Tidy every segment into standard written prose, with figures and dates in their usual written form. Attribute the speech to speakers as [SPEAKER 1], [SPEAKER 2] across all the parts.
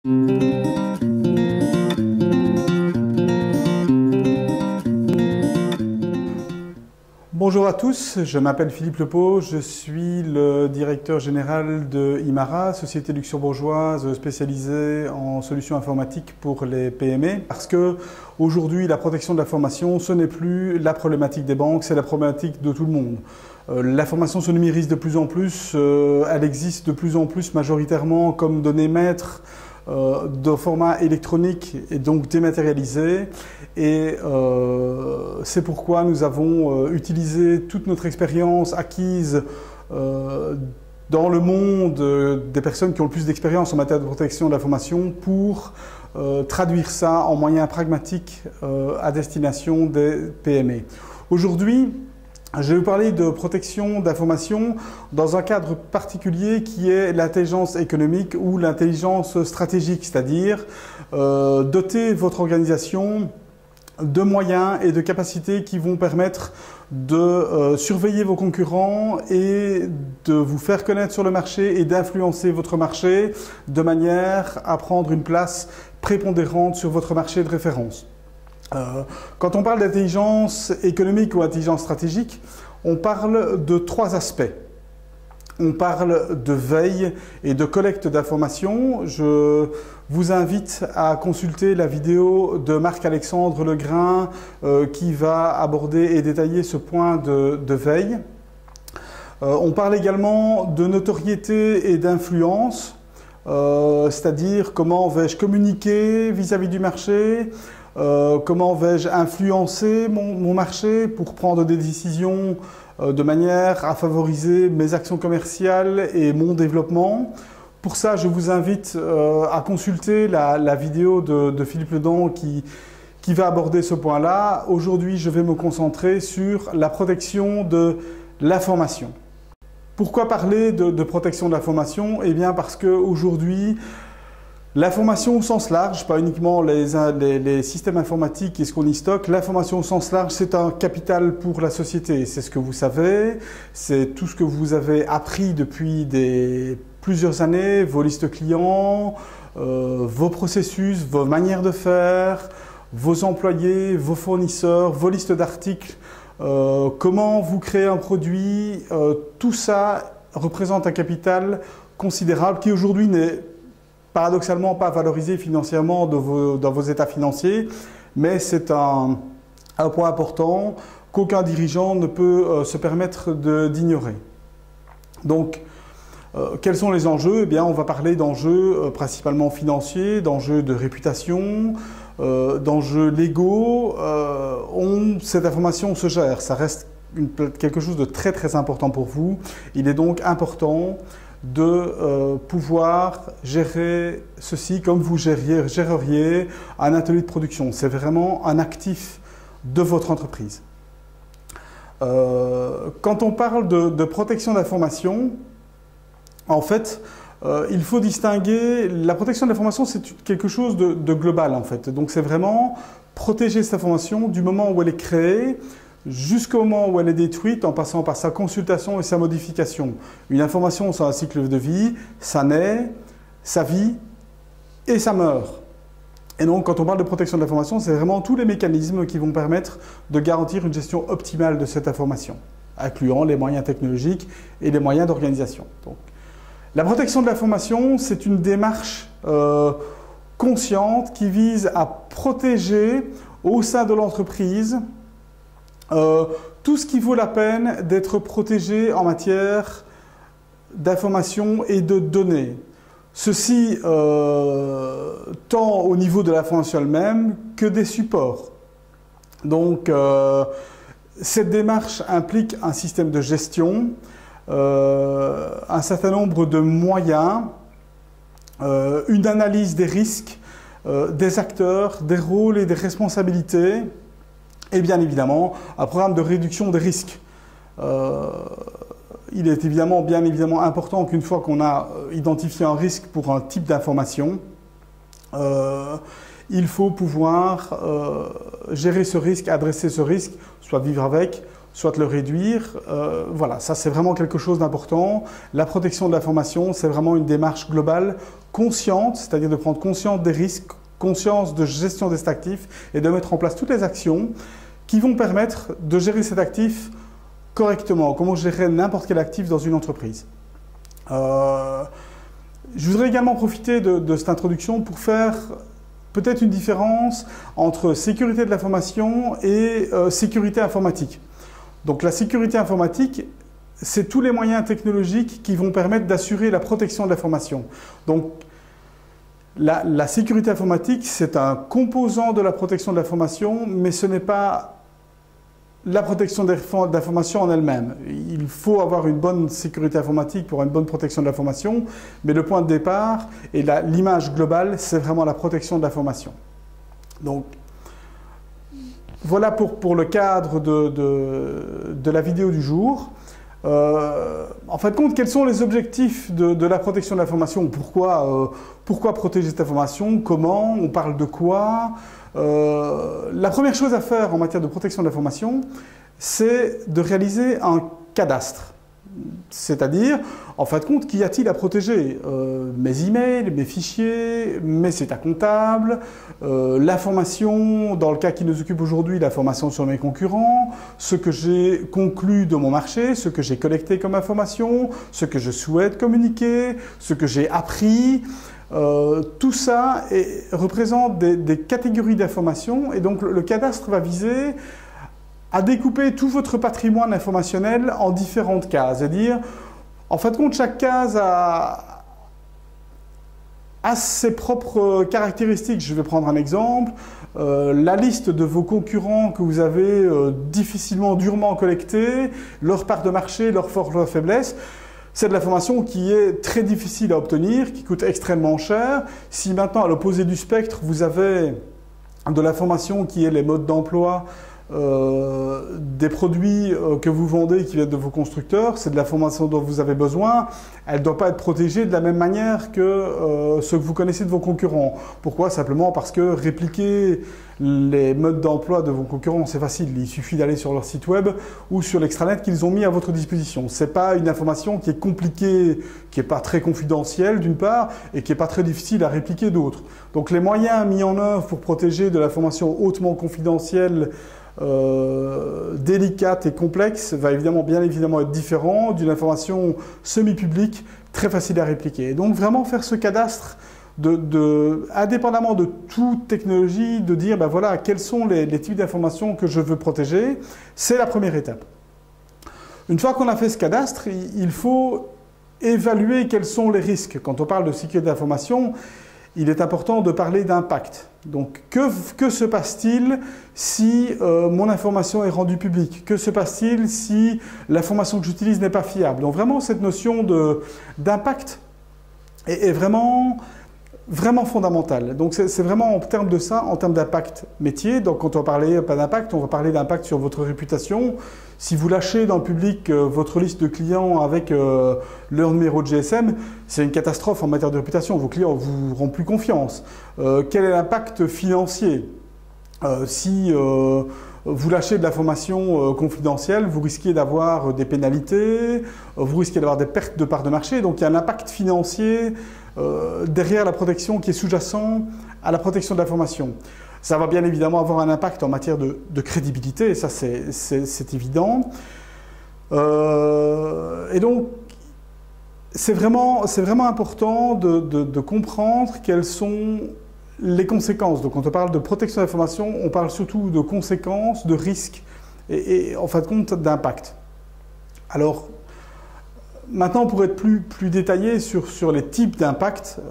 [SPEAKER 1] Bonjour à tous, je m'appelle Philippe Lepeau, je suis le directeur général de Imara, société luxembourgeoise spécialisée en solutions informatiques pour les PME. Parce que aujourd'hui, la protection de l'information, ce n'est plus la problématique des banques, c'est la problématique de tout le monde. L'information se numérise de plus en plus, elle existe de plus en plus majoritairement comme données maîtres de format électronique et donc dématérialisé. Et c'est pourquoi nous avons utilisé toute notre expérience acquise dans le monde des personnes qui ont le plus d'expérience en matière de protection de l'information pour traduire ça en moyens pragmatiques à destination des PME. Aujourd'hui, je vais vous parler de protection d'information dans un cadre particulier qui est l'intelligence économique ou l'intelligence stratégique, c'est-à-dire doter votre organisation de moyens et de capacités qui vont permettre de surveiller vos concurrents et de vous faire connaître sur le marché et d'influencer votre marché de manière à prendre une place prépondérante sur votre marché de référence. Quand on parle d'intelligence économique ou intelligence stratégique, on parle de trois aspects. On parle de veille et de collecte d'informations. Je vous invite à consulter la vidéo de Marc-Alexandre Legrain qui va aborder et détailler ce point de veille. On parle également de notoriété et d'influence, c'est-à-dire comment vais-je communiquer vis-à-vis du marché, comment vais-je influencer mon marché pour prendre des décisions de manière à favoriser mes actions commerciales et mon développement. Pour ça, je vous invite à consulter la vidéo de Philippe Ledan qui va aborder ce point-là. Aujourd'hui, je vais me concentrer sur la protection de l'information. Pourquoi parler de protection de l'information? Eh bien parce qu'aujourd'hui, l'information au sens large, pas uniquement les systèmes informatiques et ce qu'on y stocke, l'information au sens large, c'est un capital pour la société. C'est ce que vous savez, c'est tout ce que vous avez appris depuis plusieurs années, vos listes clients, vos processus, vos manières de faire, vos employés, vos fournisseurs, vos listes d'articles, comment vous créez un produit, tout ça représente un capital considérable qui aujourd'hui n'est paradoxalement pas valorisé financièrement dans vos états financiers, mais c'est un point important qu'aucun dirigeant ne peut se permettre d'ignorer. Donc, quels sont les enjeux? Eh bien, on va parler d'enjeux principalement financiers, d'enjeux de réputation, d'enjeux légaux. Cette information se gère, ça reste quelque chose de très très important pour vous. Il est donc important de pouvoir gérer ceci comme vous géreriez un atelier de production. C'est vraiment un actif de votre entreprise. Quand on parle de protection d'information, en fait, il faut distinguer, la protection de l'information, c'est quelque chose de global en fait. Donc c'est vraiment protéger cette information du moment où elle est créée jusqu'au moment où elle est détruite en passant par sa consultation et sa modification. Une information, c'est un cycle de vie, ça naît, ça vit et ça meurt. Et donc quand on parle de protection de l'information, c'est vraiment tous les mécanismes qui vont permettre de garantir une gestion optimale de cette information, incluant les moyens technologiques et les moyens d'organisation. Donc, la protection de l'information, c'est une démarche consciente qui vise à protéger au sein de l'entreprise tout ce qui vaut la peine d'être protégé en matière d'information et de données. Ceci tant au niveau de l'information elle-même que des supports. Donc cette démarche implique un système de gestion, un certain nombre de moyens, une analyse des risques, des acteurs, des rôles et des responsabilités, et bien évidemment un programme de réduction des risques. Il est bien évidemment important qu'une fois qu'on a identifié un risque pour un type d'information, il faut pouvoir gérer ce risque, adresser ce risque, soit vivre avec, soit le réduire. Voilà, ça c'est vraiment quelque chose d'important. La protection de l'information, c'est vraiment une démarche globale, consciente, c'est-à-dire de prendre conscience des risques, conscience de gestion de cet actif et de mettre en place toutes les actions qui vont permettre de gérer cet actif correctement, comment gérer n'importe quel actif dans une entreprise. Je voudrais également profiter de cette introduction pour faire peut-être une différence entre sécurité de l'information et sécurité informatique. Donc la sécurité informatique, c'est tous les moyens technologiques qui vont permettre d'assurer la protection de l'information. Donc la sécurité informatique, c'est un composant de la protection de l'information, mais ce n'est pas la protection de l'information en elle-même. Il faut avoir une bonne sécurité informatique pour une bonne protection de l'information, mais le point de départ et l'image globale, c'est vraiment la protection de l'information. Donc, voilà pour le cadre de la vidéo du jour. En fin de compte, quels sont les objectifs de la protection de l'information? Pourquoi protéger cette information? Comment? On parle de quoi? La première chose à faire en matière de protection de l'information, c'est de réaliser un cadastre. C'est-à-dire, en fin de compte, qu'y a-t-il à protéger? Mes emails, mes fichiers, mes états comptables, l'information, dans le cas qui nous occupe aujourd'hui, l'information sur mes concurrents, ce que j'ai conclu de mon marché, ce que j'ai collecté comme information, ce que je souhaite communiquer, ce que j'ai appris. Tout ça représente des catégories d'informations et donc le cadastre va viser à découper tout votre patrimoine informationnel en différentes cases. C'est-à-dire, en fin de compte, chaque case a ses propres caractéristiques. Je vais prendre un exemple. La liste de vos concurrents que vous avez difficilement, durement collectés, leur part de marché, leurs forces, leurs faiblesses. C'est de l'information qui est très difficile à obtenir, qui coûte extrêmement cher. Si maintenant, à l'opposé du spectre, vous avez de l'information qui est les modes d'emploi des produits que vous vendez qui viennent de vos constructeurs, c'est de l'information dont vous avez besoin, elle ne doit pas être protégée de la même manière que ce que vous connaissez de vos concurrents. Pourquoi? Simplement parce que répliquer les modes d'emploi de vos concurrents, c'est facile. Il suffit d'aller sur leur site web ou sur l'extranet qu'ils ont mis à votre disposition. Ce n'est pas une information qui est compliquée, qui n'est pas très confidentielle d'une part, et qui n'est pas très difficile à répliquer d'autre. Donc les moyens mis en œuvre pour protéger de l'information hautement confidentielle, délicate et complexe va bien évidemment être différent d'une information semi-publique très facile à répliquer. Et donc vraiment faire ce cadastre indépendamment de toute technologie, de dire ben voilà quels sont les types d'informations que je veux protéger, c'est la première étape. Une fois qu'on a fait ce cadastre, il faut évaluer quels sont les risques. Quand on parle de sécurité d'information, il est important de parler d'impact. Donc, que se passe-t-il si mon information est rendue publique? Que se passe-t-il si l'information que j'utilise n'est pas fiable? Donc, vraiment, cette notion d'impact est vraiment fondamentale. Donc, c'est vraiment en termes de ça, en termes d'impact métier. Donc, quand on va parler pas d'impact, on va parler d'impact sur votre réputation. Si vous lâchez dans le public votre liste de clients avec leur numéro de GSM, c'est une catastrophe en matière de réputation. Vos clients ne vous rendent plus confiance. Quel est l'impact financier? Si vous lâchez de l'information confidentielle, vous risquez d'avoir des pénalités, vous risquez d'avoir des pertes de parts de marché. Donc il y a un impact financier derrière la protection qui est sous-jacent à la protection de l'information. Ça va bien évidemment avoir un impact en matière de crédibilité, et ça c'est évident. Et donc, c'est vraiment important de comprendre quelles sont les conséquences. Donc, quand on parle de protection de l'information, on parle surtout de conséquences, de risques et en fin de compte d'impact. Alors, maintenant, pour être plus détaillé sur les types d'impact,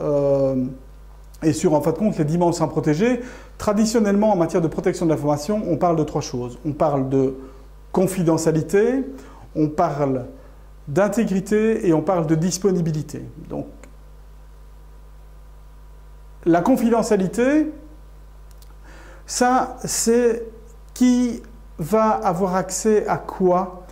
[SPEAKER 1] et sur, en fin de compte, les dimensions à protéger, traditionnellement, en matière de protection de l'information, on parle de trois choses. On parle de confidentialité, on parle d'intégrité et on parle de disponibilité. Donc, la confidentialité, ça, c'est qui va avoir accès à quoi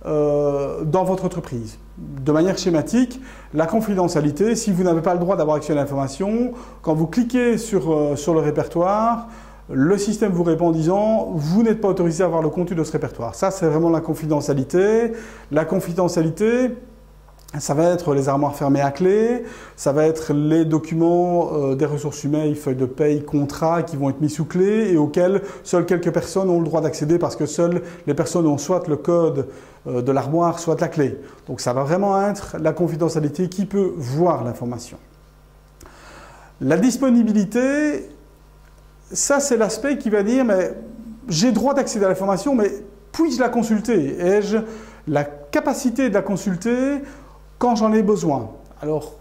[SPEAKER 1] dans votre entreprise. De manière schématique, la confidentialité, si vous n'avez pas le droit d'avoir accès à l'information, quand vous cliquez sur le répertoire, le système vous répond en disant « vous n'êtes pas autorisé à avoir le contenu de ce répertoire ». Ça, c'est vraiment la confidentialité. La confidentialité, ça va être les armoires fermées à clé, ça va être les documents des ressources humaines, feuilles de paye, contrats qui vont être mis sous clé et auxquels seules quelques personnes ont le droit d'accéder parce que seules les personnes ont soit le code de l'armoire, soit la clé. Donc ça va vraiment être la confidentialité qui peut voir l'information. La disponibilité, ça c'est l'aspect qui va dire mais j'ai droit d'accéder à l'information, mais puis-je la consulter? Ai-je la capacité de la consulter quand j'en ai besoin? Alors,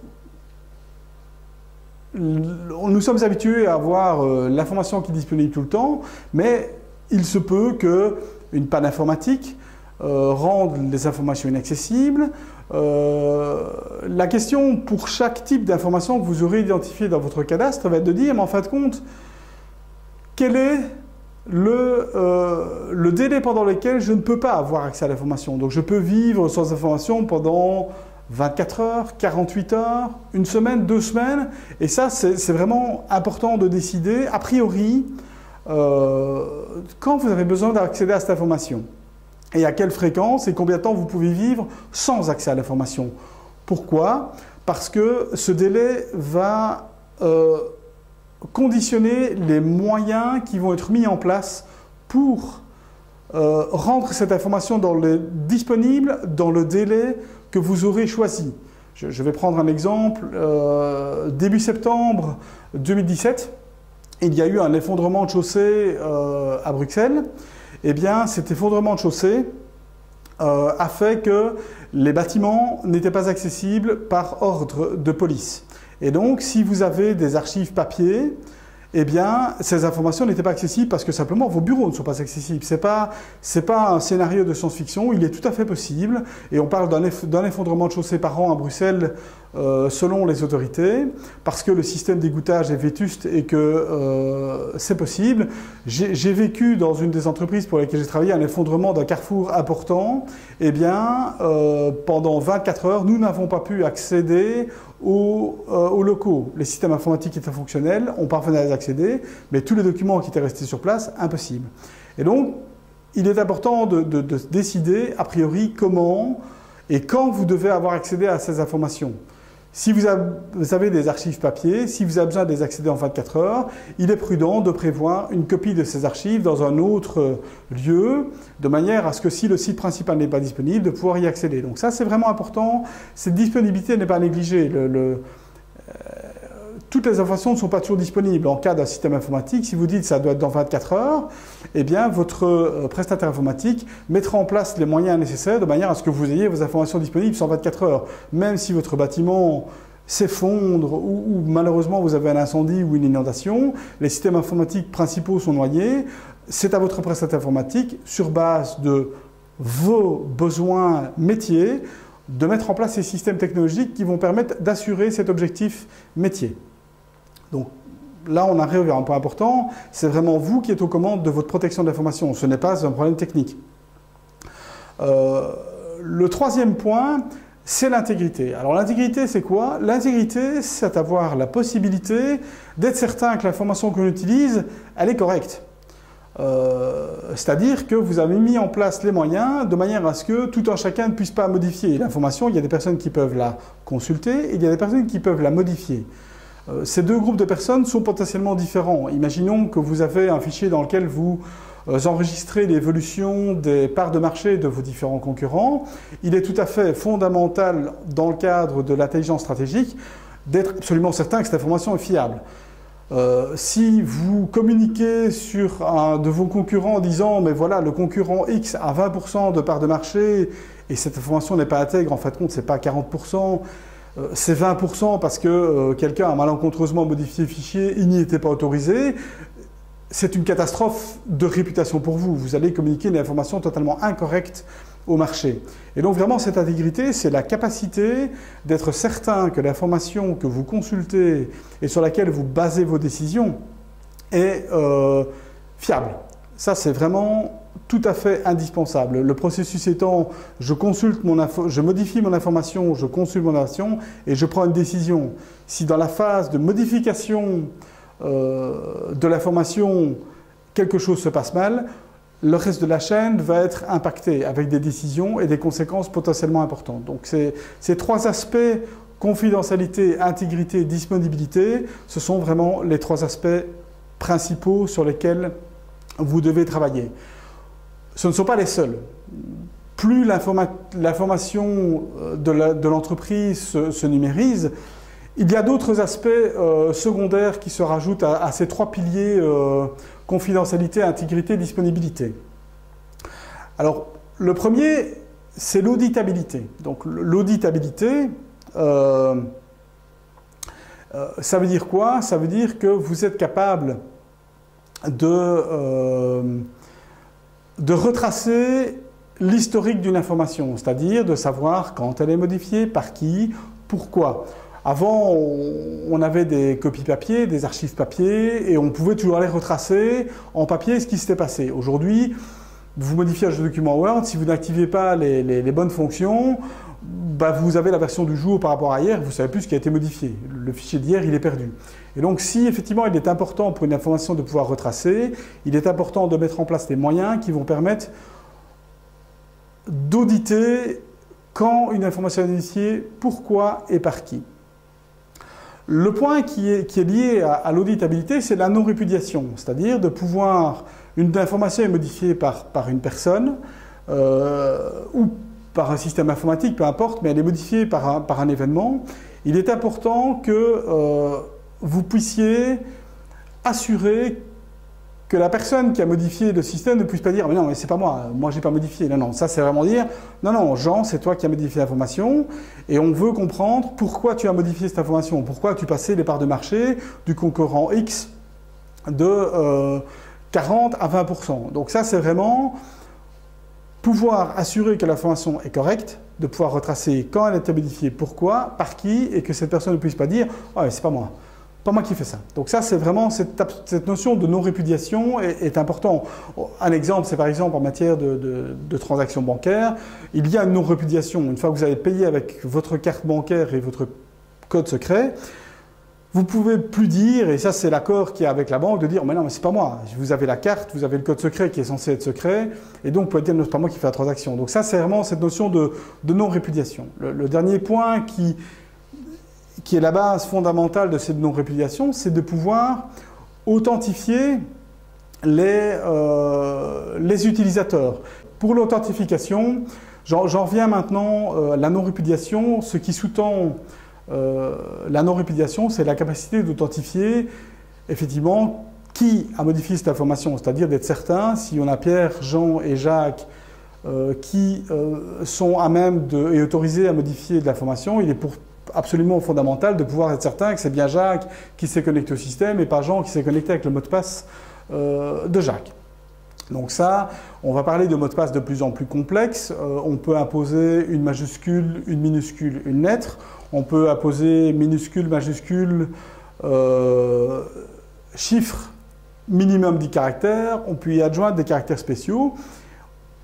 [SPEAKER 1] nous sommes habitués à avoir l'information qui est disponible tout le temps, mais il se peut qu'une panne informatique rende les informations inaccessibles. La question pour chaque type d'information que vous aurez identifié dans votre cadastre va être de dire, mais en fin de compte, quel est le délai pendant lequel je ne peux pas avoir accès à l'information? Donc je peux vivre sans information pendant 24 heures, 48 heures, une semaine, 2 semaines. Et ça, c'est vraiment important de décider, a priori, quand vous avez besoin d'accéder à cette information. Et à quelle fréquence et combien de temps vous pouvez vivre sans accès à l'information. Pourquoi? Parce que ce délai va conditionner les moyens qui vont être mis en place pour rendre cette information disponible dans le délai que vous aurez choisi. Je vais prendre un exemple. Début septembre 2017, il y a eu un effondrement de chaussée à Bruxelles. Eh bien, cet effondrement de chaussée a fait que les bâtiments n'étaient pas accessibles par ordre de police. Et donc, si vous avez des archives papier, eh bien, ces informations n'étaient pas accessibles parce que simplement vos bureaux ne sont pas accessibles. C'est pas un scénario de science-fiction, il est tout à fait possible. Et on parle d'un effondrement de chaussée par an à Bruxelles selon les autorités, parce que le système d'égouttage est vétuste et que c'est possible. J'ai vécu dans une des entreprises pour lesquelles j'ai travaillé un effondrement d'un carrefour important. Eh bien, pendant 24 heures, nous n'avons pas pu accéder aux locaux. Les systèmes informatiques étaient fonctionnels, on parvenait à les accéder, mais tous les documents qui étaient restés sur place, impossible. Et donc, il est important de décider, a priori, comment et quand vous devez avoir accédé à ces informations. Si vous avez des archives papier, si vous avez besoin de les accéder en 24 heures, il est prudent de prévoir une copie de ces archives dans un autre lieu, de manière à ce que si le site principal n'est pas disponible, de pouvoir y accéder. Donc ça, c'est vraiment important. Cette disponibilité n'est pas négligée. Toutes les informations ne sont pas toujours disponibles. En cas d'un système informatique, si vous dites que ça doit être dans 24 heures, eh bien, votre prestataire informatique mettra en place les moyens nécessaires de manière à ce que vous ayez vos informations disponibles sur 24 heures. Même si votre bâtiment s'effondre ou malheureusement vous avez un incendie ou une inondation, les systèmes informatiques principaux sont noyés, c'est à votre prestataire informatique, sur base de vos besoins métiers, de mettre en place ces systèmes technologiques qui vont permettre d'assurer cet objectif métier. Donc là, on arrive à un point important, c'est vraiment vous qui êtes aux commandes de votre protection de l'information, ce n'est pas un problème technique. Le troisième point, c'est l'intégrité. Alors l'intégrité, c'est quoi? L'intégrité, c'est avoir la possibilité d'être certain que l'information qu'on utilise, elle est correcte. C'est-à-dire que vous avez mis en place les moyens de manière à ce que tout un chacun ne puisse pas modifier l'information. Il y a des personnes qui peuvent la consulter et il y a des personnes qui peuvent la modifier. Ces deux groupes de personnes sont potentiellement différents. Imaginons que vous avez un fichier dans lequel vous enregistrez l'évolution des parts de marché de vos différents concurrents. Il est tout à fait fondamental, dans le cadre de l'intelligence stratégique, d'être absolument certain que cette information est fiable. Si vous communiquez sur un de vos concurrents en disant « mais voilà, le concurrent X a 20% de parts de marché et cette information n'est pas intègre, en fait compte, c'est pas 40%, c'est 20% parce que quelqu'un a malencontreusement modifié le fichier, il n'y était pas autorisé », c'est une catastrophe de réputation pour vous. Vous allez communiquer une information totalement incorrecte au marché. Et donc vraiment, cette intégrité, c'est la capacité d'être certain que l'information que vous consultez et sur laquelle vous basez vos décisions est fiable. Ça, c'est vraiment tout à fait indispensable. Le processus étant, je modifie mon information, je consulte mon information et je prends une décision. Si dans la phase de modification de l'information, quelque chose se passe mal, le reste de la chaîne va être impacté avec des décisions et des conséquences potentiellement importantes. Donc ces trois aspects, confidentialité, intégrité, disponibilité, ce sont vraiment les trois aspects principaux sur lesquels vous devez travailler. Ce ne sont pas les seuls. Plus l'information de l'entreprise se numérise, il y a d'autres aspects secondaires qui se rajoutent à ces trois piliers confidentialité, intégrité, disponibilité. Alors, le premier, c'est l'auditabilité. Donc, l'auditabilité, ça veut dire quoi? Ça veut dire que vous êtes capable de retracer l'historique d'une information, c'est-à-dire de savoir quand elle est modifiée, par qui, pourquoi. Avant, on avait des copies papier, des archives papier, et on pouvait toujours aller retracer en papier ce qui s'était passé. Aujourd'hui, vous modifiez un document Word, si vous n'activez pas les bonnes fonctions, bah vous avez la version du jour par rapport à hier, vous ne savez plus ce qui a été modifié. Le fichier d'hier, il est perdu. Et donc, si effectivement il est important pour une information de pouvoir retracer, il est important de mettre en place des moyens qui vont permettre d'auditer quand une information est modifiée, pourquoi et par qui. Le point qui est lié à l'auditabilité, c'est la non-répudiation, c'est-à-dire de pouvoir, une information est modifiée par une personne ou par un système informatique, peu importe, mais elle est modifiée par un événement. Il est important que vous puissiez assurer que la personne qui a modifié le système ne puisse pas dire « mais non, mais c'est pas moi, moi j'ai pas modifié ». Non, non, ça c'est vraiment dire « non, non, Jean, c'est toi qui as modifié l'information et on veut comprendre pourquoi tu as modifié cette information, pourquoi tu passais les parts de marché du concurrent X de 40 à 20%. » Donc ça c'est vraiment pouvoir assurer que l'information est correcte, de pouvoir retracer quand elle a été modifiée, pourquoi, par qui, et que cette personne ne puisse pas dire « ah, c'est pas moi ». Pas moi qui fais ça. Donc ça, c'est vraiment cette notion de non-répudiation est important. Un exemple, c'est par exemple en matière de transactions bancaires. Il y a une non-répudiation. Une fois que vous avez payé avec votre carte bancaire et votre code secret, vous pouvez plus dire, et ça c'est l'accord qu'il y a avec la banque, de dire « mais non, mais c'est pas moi. Vous avez la carte, vous avez le code secret qui est censé être secret, et donc vous pouvez dire « non, c'est pas moi qui fais la transaction ». Donc ça, c'est vraiment cette notion de non-répudiation. Le dernier point qui est la base fondamentale de cette non-répudiation, c'est de pouvoir authentifier les utilisateurs. Pour l'authentification, j'en reviens maintenant à la non-répudiation. Ce qui sous-tend la non-répudiation, c'est la capacité d'authentifier effectivement qui a modifié cette information, c'est-à-dire d'être certain si on a Pierre, Jean et Jacques qui sont à même et autorisés à modifier de l'information, il est absolument fondamental de pouvoir être certain que c'est bien Jacques qui s'est connecté au système et pas Jean qui s'est connecté avec le mot de passe de Jacques. Donc ça, on va parler de mots de passe de plus en plus complexes. On peut imposer une majuscule, une minuscule, une lettre. On peut imposer minuscule, majuscule, chiffre minimum 10 caractères. On peut y adjoindre des caractères spéciaux.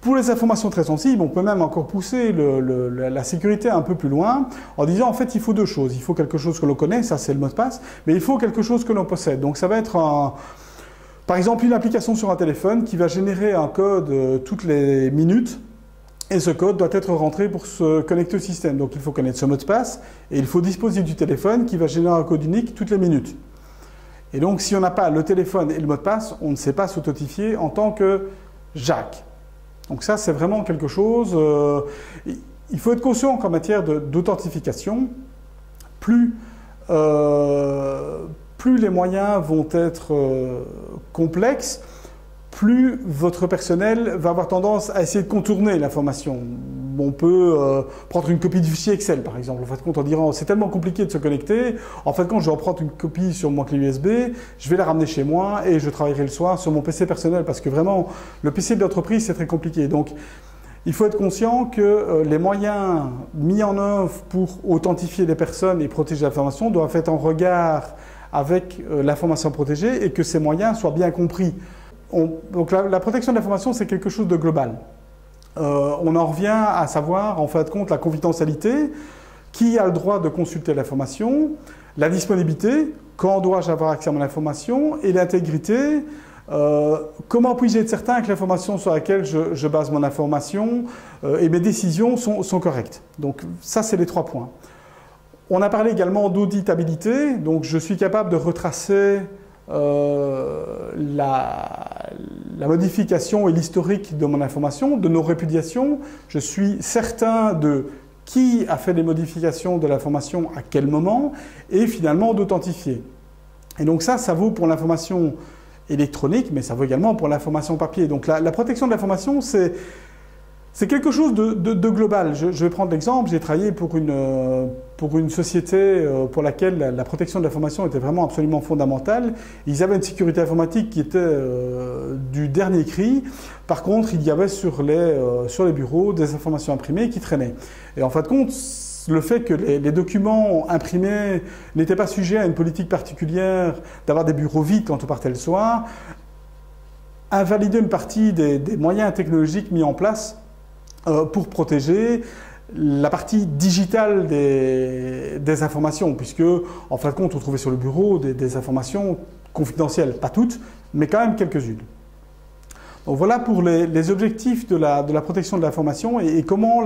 [SPEAKER 1] Pour les informations très sensibles, on peut même encore pousser la sécurité un peu plus loin en disant en fait il faut deux choses. Il faut quelque chose que l'on connaît, ça c'est le mot de passe, mais il faut quelque chose que l'on possède. Donc ça va être par exemple une application sur un téléphone qui va générer un code toutes les minutes et ce code doit être rentré pour se connecter au système. Donc il faut connaître ce mot de passe et il faut disposer du téléphone qui va générer un code unique toutes les minutes. Et donc si on n'a pas le téléphone et le mot de passe, on ne sait pas s'authentifier en tant que Jacques. Donc ça, c'est vraiment quelque chose... il faut être conscient qu'en matière d'authentification, plus les moyens vont être complexes, plus votre personnel va avoir tendance à essayer de contourner l'information. On peut prendre une copie du fichier Excel, par exemple. En fait, en disant c'est tellement compliqué de se connecter, en fait, quand je vais en prendre une copie sur mon clé USB, je vais la ramener chez moi et je travaillerai le soir sur mon PC personnel parce que vraiment, le PC de l'entreprise, c'est très compliqué. Donc, il faut être conscient que les moyens mis en œuvre pour authentifier les personnes et protéger l'information doivent être en regard avec l'information protégée et que ces moyens soient bien compris. Donc la protection de l'information, c'est quelque chose de global. On en revient à savoir, en fin de compte, la confidentialité, qui a le droit de consulter l'information, la disponibilité, quand dois-je avoir accès à mon information, et l'intégrité, Comment puis-je être certain que l'information sur laquelle je base mon information et mes décisions sont correctes? Donc ça, c'est les 3 points. On a parlé également d'auditabilité, donc je suis capable de retracer la modification et l'historique de mon information, de nos répudiations. Je suis certain de qui a fait les modifications de l'information à quel moment, et finalement d'authentifier. Et donc ça vaut pour l'information électronique, mais ça vaut également pour l'information papier. Donc la protection de l'information, c'est quelque chose de global. Je vais prendre l'exemple, j'ai travaillé pour une société pour laquelle la protection de l'information était vraiment absolument fondamentale. Ils avaient une sécurité informatique qui était du dernier cri. Par contre, il y avait sur les bureaux des informations imprimées qui traînaient. Et en fin de compte, le fait que les documents imprimés n'étaient pas sujets à une politique particulière d'avoir des bureaux vides quand on partait le soir, invalidait une partie des moyens technologiques mis en place pour protéger la partie digitale des informations, puisque, en fin de compte, on trouvait sur le bureau des informations confidentielles, pas toutes, mais quand même quelques-unes. Donc voilà pour les objectifs de la protection de l'information et comment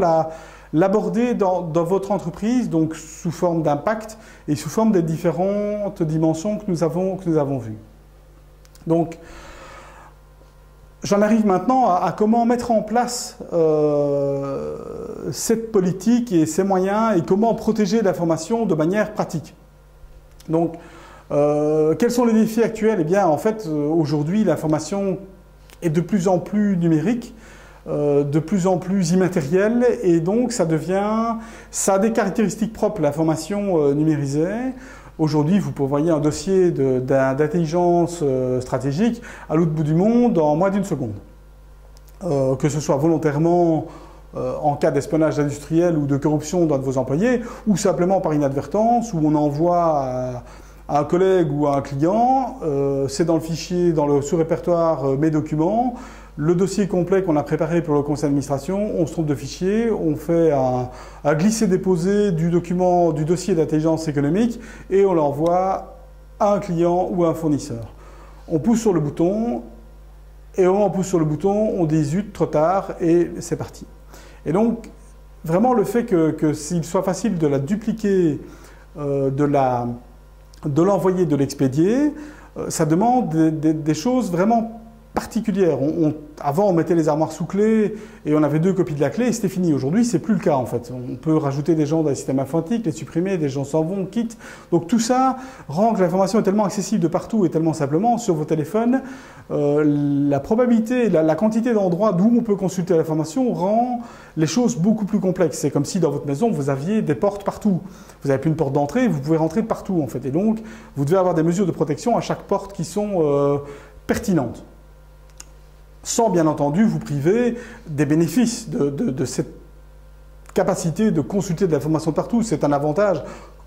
[SPEAKER 1] l'aborder dans votre entreprise, donc sous forme d'impact et sous forme des différentes dimensions que nous avons vues. Donc, j'en arrive maintenant à comment mettre en place cette politique et ces moyens et comment protéger l'information de manière pratique. Donc, quels sont les défis actuels? Eh bien, en fait, aujourd'hui, l'information est de plus en plus numérique, de plus en plus immatérielle, et donc ça a des caractéristiques propres, l'information numérisée. Aujourd'hui, vous pouvez envoyer un dossier d'intelligence stratégique à l'autre bout du monde en moins d'1 seconde. Que ce soit volontairement en cas d'espionnage industriel ou de corruption d'un de vos employés, ou simplement par inadvertance, où on envoie à un collègue ou à un client, c'est dans le fichier, dans le sous-répertoire mes documents, le dossier complet qu'on a préparé pour le conseil d'administration, on se trompe de fichier, on fait un glisser-déposer du dossier d'intelligence économique et on l'envoie à un client ou à un fournisseur. On pousse sur le bouton et au moment où on pousse sur le bouton, on dit zut, trop tard et c'est parti. Et donc, vraiment le fait que s'il soit facile de la dupliquer, de l'envoyer, de l'expédier, ça demande des choses vraiment particulière. Avant, on mettait les armoires sous clé et on avait 2 copies de la clé et c'était fini. Aujourd'hui, c'est plus le cas en fait. On peut rajouter des gens dans les systèmes informatiques, les supprimer, des gens s'en vont, quittent. Donc tout ça rend que l'information est tellement accessible de partout et tellement simplement sur vos téléphones. La probabilité, la quantité d'endroits d'où on peut consulter l'information rend les choses beaucoup plus complexes. C'est comme si dans votre maison, vous aviez des portes partout. Vous n'avez plus une porte d'entrée, vous pouvez rentrer de partout en fait. Et donc, vous devez avoir des mesures de protection à chaque porte qui sont pertinentes. Sans bien entendu vous priver des bénéfices de cette capacité de consulter de l'information partout. C'est un avantage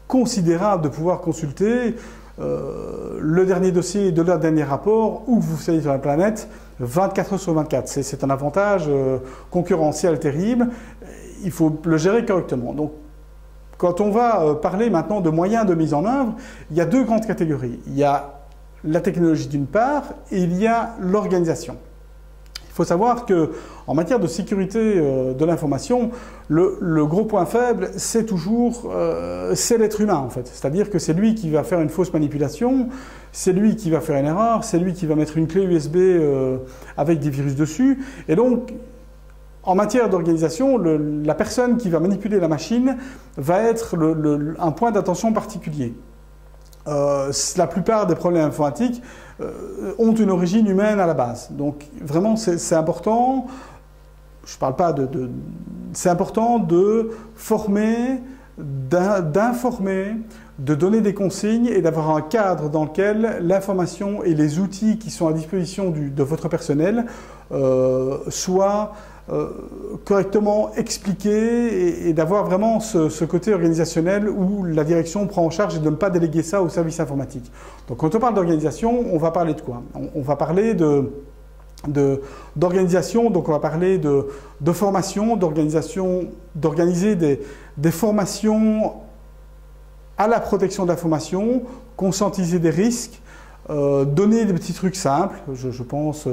[SPEAKER 1] considérable de pouvoir consulter le dernier dossier de leur dernier rapport où vous soyez sur la planète 24 heures sur 24. C'est un avantage concurrentiel terrible. Il faut le gérer correctement. Donc, quand on va parler maintenant de moyens de mise en œuvre, il y a 2 grandes catégories. Il y a la technologie d'une part et il y a l'organisation. Il faut savoir qu'en matière de sécurité de l'information, le gros point faible, c'est toujours c'est l'être humain en fait. C'est-à-dire que c'est lui qui va faire une fausse manipulation, c'est lui qui va faire une erreur, c'est lui qui va mettre une clé USB avec des virus dessus. Et donc, en matière d'organisation, la personne qui va manipuler la machine va être un point d'attention particulier. La plupart des problèmes informatiques ont une origine humaine à la base. Donc vraiment, c'est important, je parle pas c'est important de former, d'informer, de donner des consignes et d'avoir un cadre dans lequel l'information et les outils qui sont à disposition de votre personnel soient correctement expliquer et d'avoir vraiment ce côté organisationnel où la direction prend en charge et de ne pas déléguer ça au service informatique. Donc quand on parle d'organisation, on va parler de quoi? On va parler d'organisation, donc on va parler de formation, d'organiser des formations à la protection de l'information, conscientiser des risques, donner des petits trucs simples, je pense...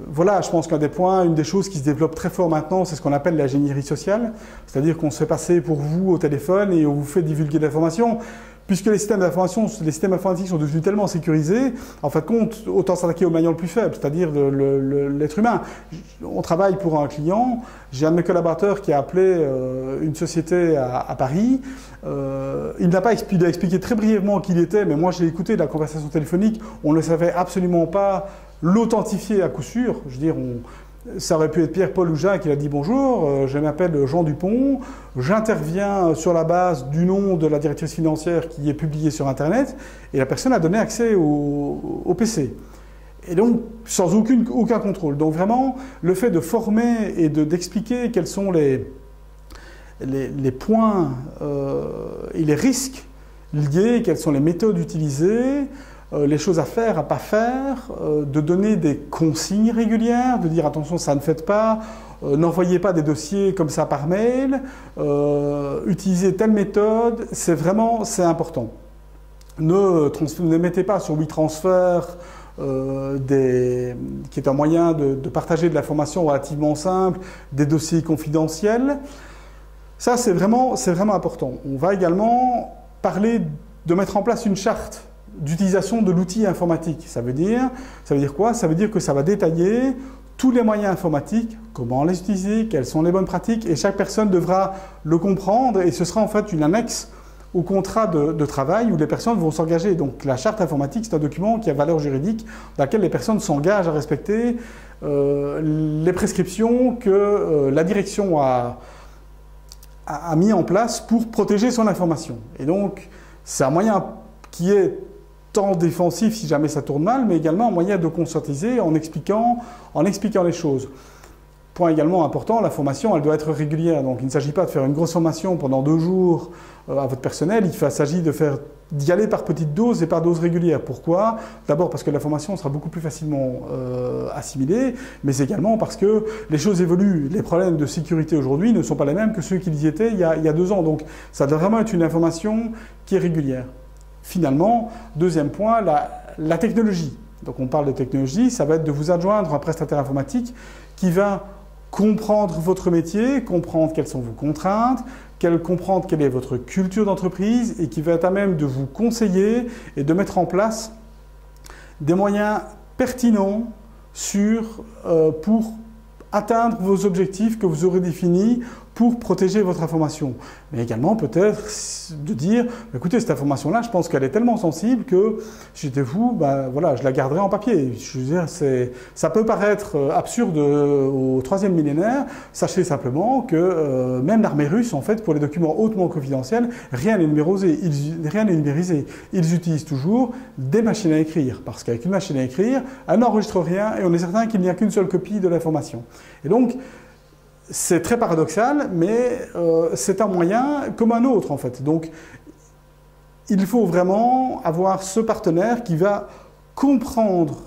[SPEAKER 1] Voilà, je pense qu'un des points, une des choses qui se développe très fort maintenant, c'est ce qu'on appelle l'ingénierie sociale. C'est-à-dire qu'on se fait passer pour vous au téléphone et on vous fait divulguer de l'information. Puisque les systèmes d'information, les systèmes informatiques sont devenus tellement sécurisés, en fin de compte, autant s'attaquer au maillon le plus faible, c'est-à-dire l'être humain. On travaille pour un client, j'ai un de mes collaborateurs qui a appelé une société à Paris. Il n'a pas expliqué, il a expliqué très brièvement qui il était, mais moi j'ai écouté la conversation téléphonique, on ne savait absolument pas l'authentifier à coup sûr. Je veux dire, ça aurait pu être Pierre, Paul ou Jacques qui a dit bonjour, je m'appelle Jean Dupont, j'interviens sur la base du nom de la directrice financière qui est publiée sur Internet, et la personne a donné accès au PC. Et donc, sans aucun contrôle. Donc vraiment, le fait de former et d'expliquer quels sont les points et les risques liés, quelles sont les méthodes utilisées, les choses à faire, à pas faire, de donner des consignes régulières, de dire attention, ça ne faites pas, n'envoyez pas des dossiers comme ça par mail, utilisez telle méthode, c'est important. Ne mettez pas sur WeTransfer, qui est un moyen de partager de l'information relativement simple, des dossiers confidentiels. Ça, c'est vraiment important. On va également parler de mettre en place une charte d'utilisation de l'outil informatique. Ça veut dire quoi? Ça veut dire que ça va détailler tous les moyens informatiques, comment les utiliser, quelles sont les bonnes pratiques, et chaque personne devra le comprendre, et ce sera en fait une annexe au contrat de travail où les personnes vont s'engager. Donc la charte informatique, c'est un document qui a valeur juridique, dans laquelle les personnes s'engagent à respecter les prescriptions que la direction a mis en place pour protéger son information. Et donc, c'est un moyen qui est tant défensif si jamais ça tourne mal, mais également un moyen de conscientiser en expliquant les choses. Point également important, la formation, elle doit être régulière. Donc, il ne s'agit pas de faire une grosse formation pendant 2 jours à votre personnel. Il s'agit d'y aller par petites doses et par doses régulières. Pourquoi? D'abord parce que la formation sera beaucoup plus facilement assimilée, mais également parce que les choses évoluent. Les problèmes de sécurité aujourd'hui ne sont pas les mêmes que ceux qu'ils y étaient il y a 2 ans. Donc, ça doit vraiment être une information qui est régulière. Finalement, deuxième point, la technologie. Donc, on parle de technologie, ça va être de vous adjoindre un prestataire informatique qui va comprendre votre métier, comprendre quelles sont vos contraintes, comprendre quelle est votre culture d'entreprise et qui va être à même de vous conseiller et de mettre en place des moyens pertinents, sûrs, pour atteindre vos objectifs que vous aurez définis pour protéger votre information. Mais également peut-être de dire, écoutez, cette information-là, je pense qu'elle est tellement sensible que si j'étais vous, voilà, je la garderai en papier. Je veux dire, ça peut paraître absurde au 3e millénaire. Sachez simplement que même l'armée russe, en fait, pour les documents hautement confidentiels, rien n'est numérisé. Ils utilisent toujours des machines à écrire, parce qu'avec une machine à écrire, elle n'enregistre rien et on est certain qu'il n'y a qu'une seule copie de l'information. Et donc, c'est très paradoxal, mais c'est un moyen comme un autre, en fait. Donc, il faut vraiment avoir ce partenaire qui va comprendre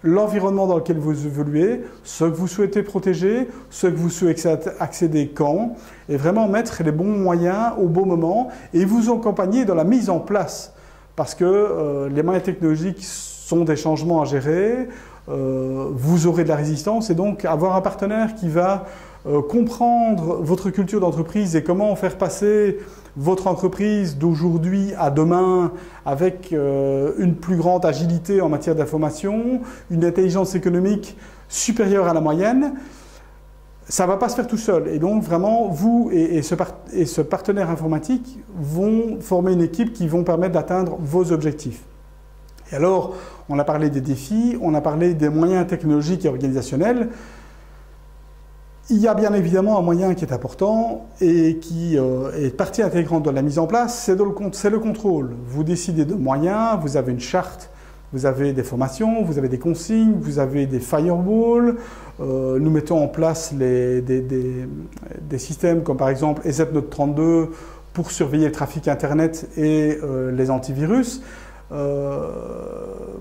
[SPEAKER 1] l'environnement dans lequel vous évoluez, ce que vous souhaitez protéger, ce que vous souhaitez accéder quand, et vraiment mettre les bons moyens au bon moment et vous accompagner dans la mise en place. Parce que les moyens technologiques sont des changements à gérer, vous aurez de la résistance, et donc avoir un partenaire qui va comprendre votre culture d'entreprise et comment faire passer votre entreprise d'aujourd'hui à demain avec une plus grande agilité en matière d'information, une intelligence économique supérieure à la moyenne, ça ne va pas se faire tout seul. Et donc vraiment, vous et ce partenaire informatique vont former une équipe qui vont permettre d'atteindre vos objectifs. Et alors, on a parlé des défis, on a parlé des moyens technologiques et organisationnels. Il y a bien évidemment un moyen qui est important et qui est partie intégrante de la mise en place, c'est le contrôle. Vous décidez de moyens, vous avez une charte, vous avez des formations, vous avez des consignes, vous avez des firewalls. Nous mettons en place des systèmes comme par exemple EZ-Note32 pour surveiller le trafic Internet et les antivirus.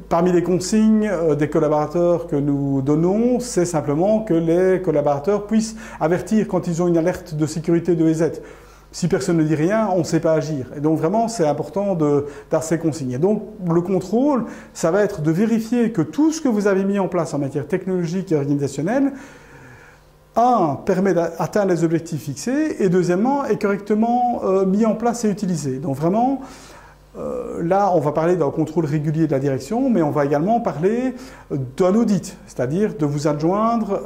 [SPEAKER 1] Parmi les consignes des collaborateurs que nous donnons, c'est simplement que les collaborateurs puissent avertir quand ils ont une alerte de sécurité de EZ. si personne ne dit rien, on ne sait pas agir. Et donc vraiment, c'est important d'avoir ces consignes. Et donc le contrôle, ça va être de vérifier que tout ce que vous avez mis en place en matière technologique et organisationnelle, permet d'atteindre les objectifs fixés, et deuxièmement, est correctement mis en place et utilisé. Donc vraiment, là, on va parler d'un contrôle régulier de la direction, mais on va également parler d'un audit, c'est-à-dire de vous adjoindre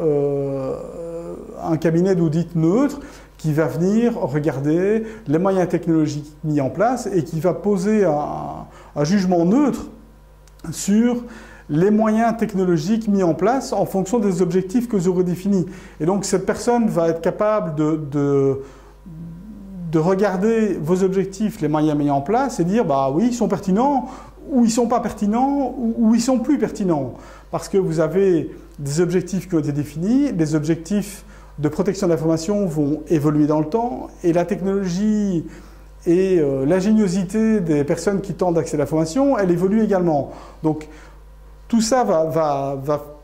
[SPEAKER 1] un cabinet d'audit neutre qui va venir regarder les moyens technologiques mis en place et qui va poser un jugement neutre sur les moyens technologiques mis en place en fonction des objectifs que vous aurez définis. Et donc cette personne va être capable de regarder vos objectifs, les moyens mis en place et dire bah oui, ils sont pertinents, ou ils ne sont pas pertinents, ou ils sont plus pertinents. Parce que vous avez des objectifs qui ont été définis, les objectifs de protection de l'information vont évoluer dans le temps, et la technologie et l'ingéniosité des personnes qui tentent d'accéder à l'information, elle évolue également. Donc tout ça va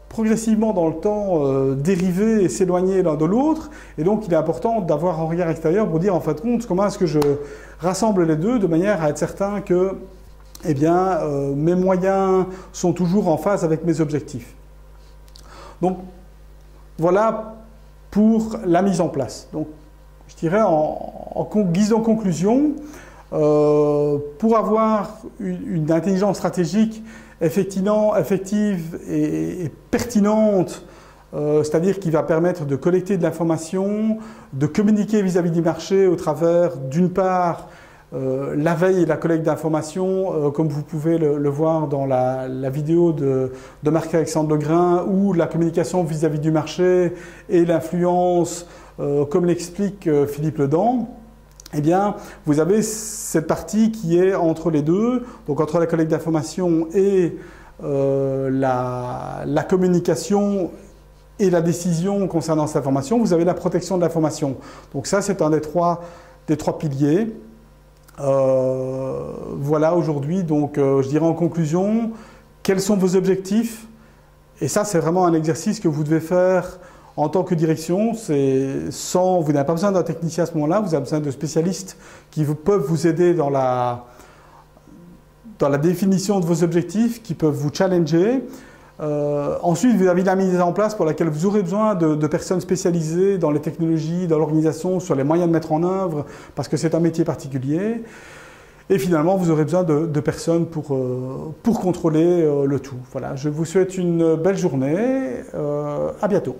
[SPEAKER 1] progressivement dans le temps dériver et s'éloigner l'un de l'autre, et donc il est important d'avoir un regard extérieur pour dire en fin de compte comment est-ce que je rassemble les deux de manière à être certain que eh bien, mes moyens sont toujours en phase avec mes objectifs. Donc voilà pour la mise en place. Donc je dirais en guise de conclusion, pour avoir une intelligence stratégique effective et pertinente, c'est-à-dire qui va permettre de collecter de l'information, de communiquer vis-à-vis du marché au travers, d'une part, la veille et la collecte d'informations, comme vous pouvez le voir dans la vidéo de Marc-Alexandre Legrain, ou la communication vis-à-vis du marché et l'influence, comme l'explique Philippe Ledan. Eh bien, vous avez cette partie qui est entre les deux, donc entre la collecte d'informations et la communication et la décision concernant cette information, vous avez la protection de l'information. Donc ça, c'est un des trois piliers. Voilà aujourd'hui, donc je dirais en conclusion, quels sont vos objectifs? Et ça, c'est vraiment un exercice que vous devez faire en tant que direction. Vous n'avez pas besoin d'un technicien à ce moment-là, vous avez besoin de spécialistes qui peuvent vous aider dans la définition de vos objectifs, qui peuvent vous challenger. Ensuite, vous avez la mise en place pour laquelle vous aurez besoin de personnes spécialisées dans les technologies, dans l'organisation, sur les moyens de mettre en œuvre, parce que c'est un métier particulier. Et finalement, vous aurez besoin de personnes pour contrôler le tout. Voilà, je vous souhaite une belle journée. À bientôt.